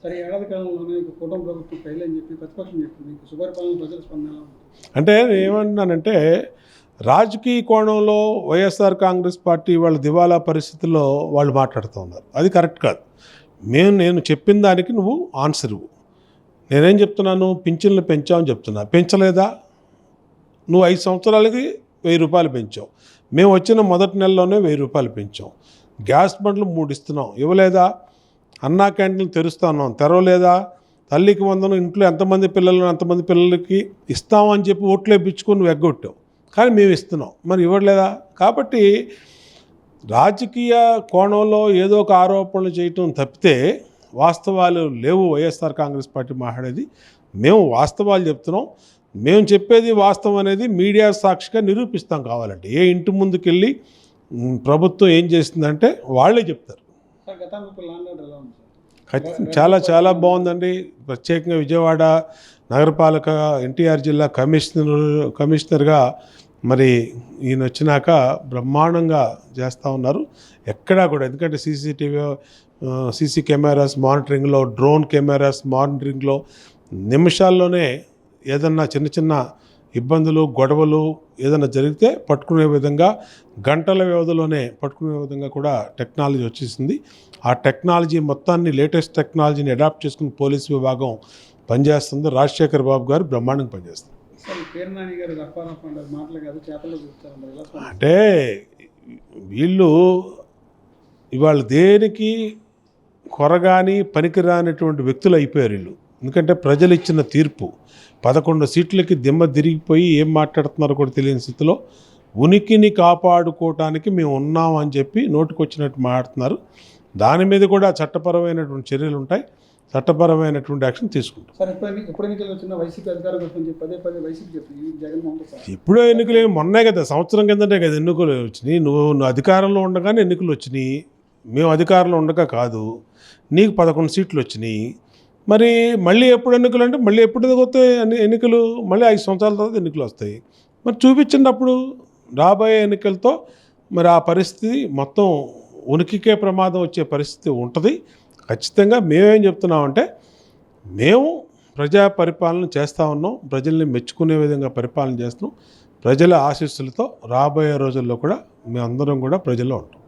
సరే ఏడాది కాలంలోనే కుటుంబ ప్రభుత్వం ఫెయిల్ అని చెప్పి ప్రతిపక్షం చెప్పింది. సుపరిపాలన ప్రజల స్పందన ఎలా ఉంది? అంటే ఏమంటున్నానంటే రాజకీయ కోణంలో వైఎస్ఆర్ కాంగ్రెస్ పార్టీ వాళ్ళ దివాలా పరిస్థితుల్లో వాళ్ళు మాట్లాడుతూ ఉన్నారు. అది కరెక్ట్ కాదు. నేను చెప్పిన దానికి నువ్వు ఆన్సర్ ఇవ్వు. నేనేం చెప్తున్నాను, పింఛన్లు పెంచామని చెప్తున్నా. పెంచలేదా? నువ్వు 5 సంవత్సరాలకి 1000 రూపాయలు పెంచావు. మేము వచ్చిన మొదటి నెలలోనే 1000 రూపాయలు పెంచాం. గ్యాస్ బండ్లు 3 ఇస్తున్నాం, ఇవ్వలేదా? అన్నా క్యాంటీన్లు తెరుస్తున్నాం, తెరవలేదా? తల్లికి వందనం, ఇంట్లో ఎంతమంది పిల్లలు అంతమంది పిల్లలకి ఇస్తామని చెప్పి ఓట్లు వేయించుకొని నువ్వు ఎగ్గొట్టావు. కానీ మేము ఇస్తున్నాం, మరి ఇవ్వట్లేదా? కాబట్టి రాజకీయ కోణంలో ఏదో ఒక ఆరోపణలు చేయటం తప్పితే వాస్తవాలు లేవు. వైఎస్ఆర్ కాంగ్రెస్ పార్టీ మాట్లాడేది మేము వాస్తవాలు చెప్తున్నాం. మేము చెప్పేది వాస్తవం అనేది మీడియా సాక్షిగా నిరూపిస్తాం. కావాలంటే ఏ ఇంటి ముందుకెళ్ళి ప్రభుత్వం ఏం చేస్తుందంటే వాళ్ళే చెప్తారు. సార్ గతంలో ఇప్పుడు ల్యాండ్ ఆర్డర్ ఎలా ఉంది సార్? చాలా చాలా బాగుందండి. ప్రత్యేకంగా విజయవాడ నగరపాలక ఎన్టీఆర్ జిల్లా కమిషనర్గా మరి ఈయన వచ్చినాక బ్రహ్మాండంగా చేస్తూ ఉన్నారు. ఎక్కడా కూడా, ఎందుకంటే సీసీ కెమెరాస్ మానిటరింగ్లో, డ్రోన్ కెమెరాస్ మానిటరింగ్లో నిమిషాల్లోనే ఏదన్నా చిన్న చిన్న ఇబ్బందులు గొడవలు ఏదైనా జరిగితే పట్టుకునే విధంగా, గంటల వ్యవధిలోనే పట్టుకునే విధంగా కూడా టెక్నాలజీ వచ్చేసింది. ఆ టెక్నాలజీ మొత్తాన్ని, లేటెస్ట్ టెక్నాలజీని అడాప్ట్ చేసుకుని పోలీసు విభాగం పనిచేస్తుంది. రాజశేఖర్ బాబు గారు బ్రహ్మాండంగా పనిచేస్తారు. అంటే వీళ్ళు ఇవాళ దేనికి కొరగాని పనికిరానటువంటి వ్యక్తులు అయిపోయారు వీళ్ళు. ఎందుకంటే ప్రజలు ఇచ్చిన తీర్పు 11 సీట్లకి దిమ్మ తిరిగిపోయి ఏం మాట్లాడుతున్నారో కూడా తెలియని స్థితిలో ఉనికిని కాపాడుకోవటానికి మేము ఉన్నామని చెప్పి నోటికొచ్చినట్టు మాట్లాడుతున్నారు. దాని మీద కూడా చట్టపరమైనటువంటి చర్యలు ఉంటాయి, చట్టపరమైనటువంటి యాక్షన్ తీసుకుంటాం. ఎప్పుడో ఎన్నికలు మొన్నే కదా, సంవత్సరం కిందటే కదా ఎన్నికలు వచ్చినాయి. నువ్వు అధికారంలో ఉండగానే ఎన్నికలు వచ్చినాయి. మేము అధికారంలో ఉండగా కాదు. నీకు 11 సీట్లు వచ్చినాయి. మరి మళ్ళీ ఎప్పుడు ఎన్నికలు అంటే మళ్ళీ ఎప్పుడు వస్తాయి ఎన్నికలు? మళ్ళీ 5 సంవత్సరాల తర్వాత ఎన్నికలు వస్తాయి. మరి చూపించినప్పుడు రాబోయే ఎన్నికలతో మరి ఆ పరిస్థితి మొత్తం ఉనికికే ప్రమాదం వచ్చే పరిస్థితి ఉంటుంది. ఖచ్చితంగా మేమేం చెప్తున్నామంటే, మేము ప్రజా పరిపాలన చేస్తూ ఉన్నాం, ప్రజల్ని మెచ్చుకునే విధంగా పరిపాలన చేస్తున్నాం. ప్రజల ఆశీస్సులతో రాబోయే రోజుల్లో కూడా మేమందరం కూడా ప్రజల్లో ఉంటాం.